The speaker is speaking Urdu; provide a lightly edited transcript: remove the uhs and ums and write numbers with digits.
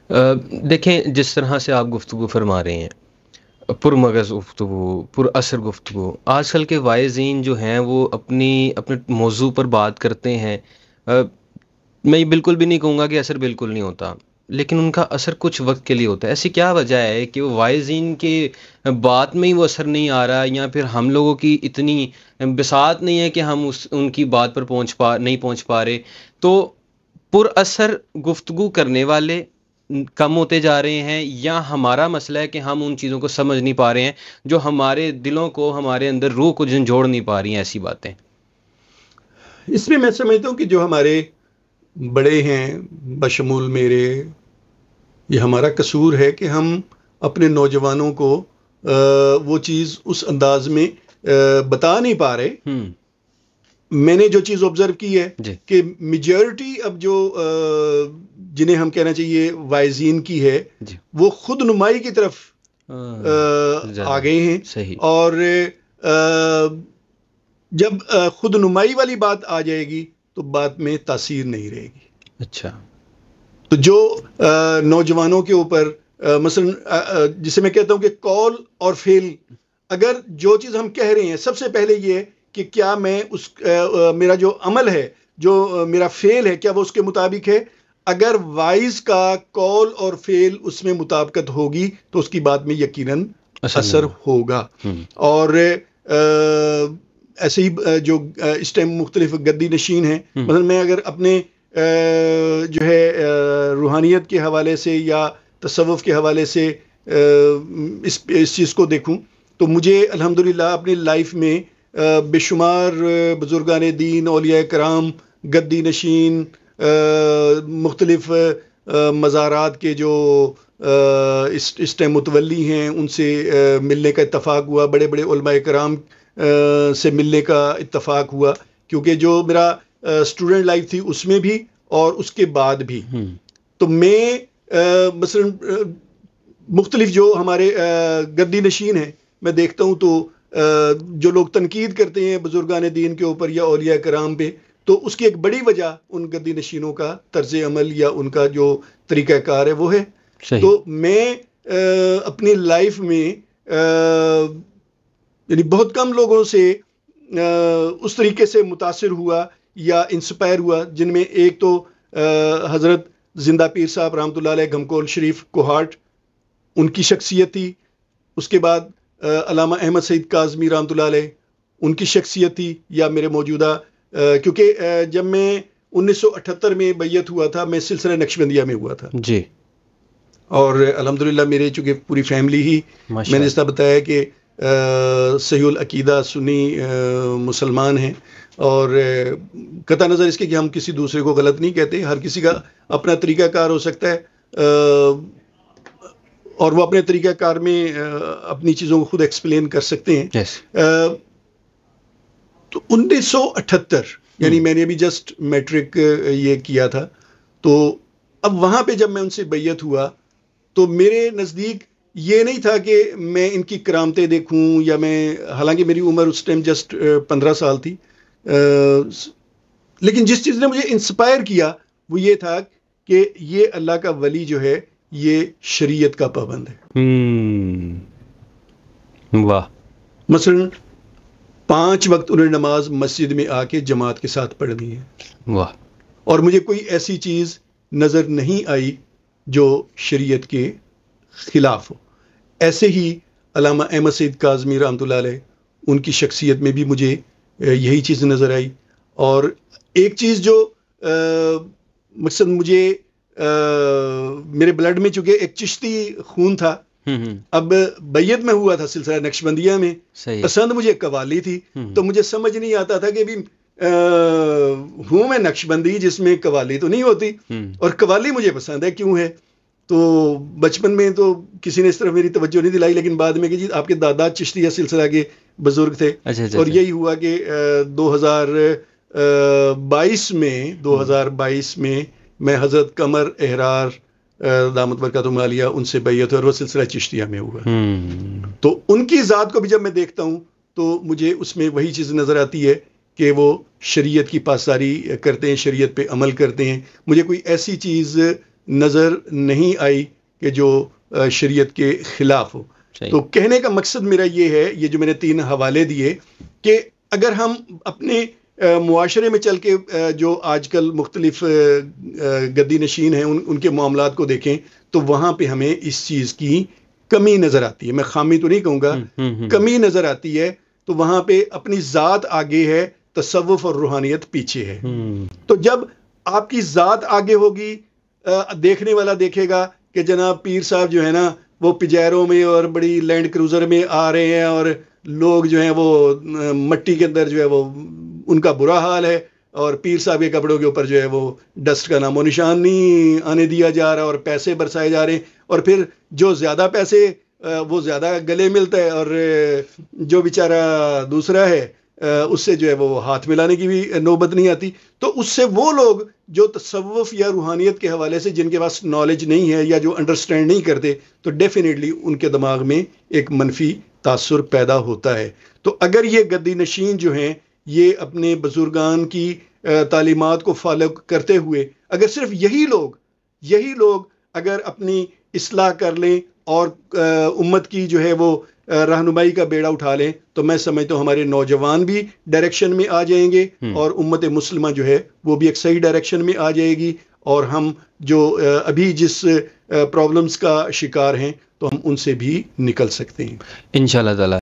دیکھیں، جس طرح سے آپ گفتگو فرما رہے ہیں، پرمغز گفتگو، پر اثر گفتگو، آج کل کے وائزین جو ہیں وہ اپنے موضوع پر بات کرتے ہیں. آ، میں یہ بالکل بھی نہیں کہوں گا کہ اثر بالکل نہیں ہوتا، لیکن ان کا اثر کچھ وقت کے لیے ہوتا ہے. ایسی کیا وجہ ہے کہ وہ وائزین کے بات میں ہی وہ اثر نہیں آ رہا، یا پھر ہم لوگوں کی اتنی بساط نہیں ہے کہ ہم ان کی بات پر نہیں پہنچ پا رہے؟ تو پر اثر گفتگو کرنے والے کم ہوتے جا رہے ہیں، یا ہمارا مسئلہ ہے کہ ہم ان چیزوں کو سمجھ نہیں پا رہے ہیں جو ہمارے دلوں کو، ہمارے اندر روح کو جھنجھوڑ نہیں پا رہی ہیں ایسی باتیں؟ اس میں سمجھتا ہوں کہ جو ہمارے بڑے ہیں بشمول میرے، یہ ہمارا قصور ہے کہ ہم اپنے نوجوانوں کو وہ چیز اس انداز میں بتا نہیں پا رہے. میں نے جو چیز آبزرو کی ہے جی کہ میجورٹی اب جو جنہیں ہم کہنا چاہیے وائزین کی ہے، جی وہ خود نمائی کی طرف زیادہ آ گئے ہیں. صحیح. اور جب خود نمائی والی بات آ جائے گی تو بات میں تاثیر نہیں رہے گی. اچھا. تو جو نوجوانوں کے اوپر مثلا جسے میں کہتا ہوں کہ قول اور فعل، اگر جو چیز ہم کہہ رہے ہیں، سب سے پہلے یہ ہے کہ کیا میں میرا جو عمل ہے، جو میرا فعل ہے، کیا وہ اس کے مطابق ہے. اگر وائز کا قول اور فعل اس میں مطابقت ہوگی تو اس کی بات میں یقیناً اثر ہوگا. اور ایسے ہی جو اس ٹائم مختلف گدی نشین ہیں، مثلا میں اگر اپنے جو ہے روحانیت کے حوالے سے یا تصوف کے حوالے سے اس چیز کو دیکھوں تو مجھے الحمدللہ اپنی لائف میں بے شمار بزرگان دین، اولیاء کرام، گدی نشین، مختلف مزارات کے جو اس ٹائم متولی ہیں، ان سے ملنے کا اتفاق ہوا. بڑے بڑے علماء کرام سے ملنے کا اتفاق ہوا، کیونکہ جو میرا اسٹوڈنٹ لائف تھی اس میں بھی اور اس کے بعد بھی. تو میں مثلا مختلف جو ہمارے گدی نشین ہیں، میں دیکھتا ہوں تو جو لوگ تنقید کرتے ہیں بزرگان دین کے اوپر یا اولیاء کرام پہ، تو اس کی ایک بڑی وجہ ان گدی نشینوں کا طرز عمل یا ان کا جو طریقہ کار ہے وہ ہے. تو میں اپنی لائف میں یعنی بہت کم لوگوں سے اس طریقے سے متاثر ہوا یا انسپائر ہوا، جن میں ایک تو حضرت زندہ پیر صاحب رحمۃ اللہ علیہ گھمکول شریف کوہاٹ، ان کی شخصیت تھی. اس کے بعد علامہ احمد سعید کاظمی رحمۃ اللہ علیہ، ان کی شخصیت تھی. یا میرے موجودہ کیونکہ جب میں 1978 میں بیعت ہوا تھا، میں سلسلہ نقشبندیہ میں ہوا تھا جی. اور الحمدللہ میرے چونکہ پوری فیملی ہی، میں نے اس طرح بتایا کہ صحیح العقیدہ سنی مسلمان ہیں، اور قطع نظر اس کے کہ ہم کسی دوسرے کو غلط نہیں کہتے، ہر کسی کا اپنا طریقہ کار ہو سکتا ہے اور وہ اپنے طریقہ کار میں اپنی چیزوں کو خود ایکسپلین کر سکتے ہیں. تو 1978 یعنی میں نے ابھی جسٹ میٹرک یہ کیا تھا، تو اب وہاں پہ جب میں ان سے بیعت ہوا تو میرے نزدیک یہ نہیں تھا کہ میں ان کی کرامتیں دیکھوں، یا میں، حالانکہ میری عمر اس ٹائم جسٹ 15 سال تھی، لیکن جس چیز نے مجھے انسپائر کیا وہ یہ تھا کہ یہ اللہ کا ولی جو ہے یہ شریعت کا پابند ہے. واہ. مثلا 5 وقت انہیں نماز مسجد میں آ کے جماعت کے ساتھ پڑھنی ہے. واہ. اور مجھے کوئی ایسی چیز نظر نہیں آئی جو شریعت کے خلاف ہو. ایسے ہی علامہ احمد سعید کاظمی رحمۃ اللہ علیہ، ان کی شخصیت میں بھی مجھے یہی چیز نظر آئی. اور ایک چیز جو مقصد مجھے میرے بلڈ میں چونکہ ایک چشتی خون تھا، اب بیعت میں ہوا تھا سلسلہ نقشبندیہ میں، پسند مجھے قوالی تھی، تو مجھے سمجھ نہیں آتا تھا کہ بھی ہوں میں نقشبندی جس میں قوالی تو نہیں ہوتی، اور قوالی مجھے پسند ہے، کیوں ہے. تو بچپن میں تو کسی نے اس طرف میری توجہ نہیں دلائی، لیکن بعد میں کہ جی آپ کے دادا چشتیہ سلسلہ کے بزرگ تھے. اور یہی ہوا کہ 2022 میں میں حضرت قمر احرار دامت برکاتہم عالیہ ان سے بیعت اور وہ سلسلہ چشتیہ میں ہوا. تو ان کی ذات کو بھی جب میں دیکھتا ہوں تو مجھے اس میں وہی چیز نظر آتی ہے کہ وہ شریعت کی پاسداری کرتے ہیں، شریعت پہ عمل کرتے ہیں. مجھے کوئی ایسی چیز نظر نہیں آئی کہ جو شریعت کے خلاف ہو. تو کہنے کا مقصد میرا یہ ہے، یہ جو میں نے 3 حوالے دیے، کہ اگر ہم اپنے معاشرے میں چل کے جو آج کل مختلف گدی نشین ہیں ان کے معاملات کو دیکھیں تو وہاں پہ ہمیں اس چیز کی کمی نظر آتی ہے. میں خامی تو نہیں کہوں گا، کمی نظر آتی ہے. تو وہاں پہ اپنی ذات آگے ہے، تصوف اور روحانیت پیچھے ہے. تو جب آپ کی ذات آگے ہوگی، دیکھنے والا دیکھے گا کہ جناب پیر صاحب جو ہے نا وہ پجیروں میں اور بڑی لینڈ کروزر میں آ رہے ہیں، اور لوگ جو ہیں وہ مٹی کے اندر جو ہے وہ ان کا برا حال ہے، اور پیر صاحب کے کپڑوں کے اوپر جو ہے وہ ڈسٹ کا نام و نشان نہیں آنے دیا جا رہا، اور پیسے برسائے جا رہے ہیں. اور پھر جو زیادہ پیسے وہ زیادہ گلے ملتا ہے، اور جو بیچارہ دوسرا ہے اس سے جو ہے وہ ہاتھ ملانے کی بھی نوبت نہیں آتی. تو اس سے وہ لوگ جو تصوف یا روحانیت کے حوالے سے جن کے پاس نالج نہیں ہے یا جو انڈرسٹینڈ نہیں کرتے، تو ڈیفینیٹلی ان کے دماغ میں ایک منفی تاثر پیدا ہوتا ہے. تو اگر یہ گدی نشین جو ہیں یہ اپنے بزرگان کی تعلیمات کو فالو کرتے ہوئے اگر صرف یہی لوگ اگر اپنی اصلاح کر لیں اور امت کی جو ہے وہ رہنمائی کا بیڑا اٹھا لیں، تو میں سمجھتا ہوں ہمارے نوجوان بھی ڈائریکشن میں آ جائیں گے، اور امت مسلمہ جو ہے وہ بھی ایک صحیح ڈائریکشن میں آ جائے گی. اور ہم جو ابھی جس پرابلمز کا شکار ہیں تو ہم ان سے بھی نکل سکتے ہیں انشاءاللہ تعالی.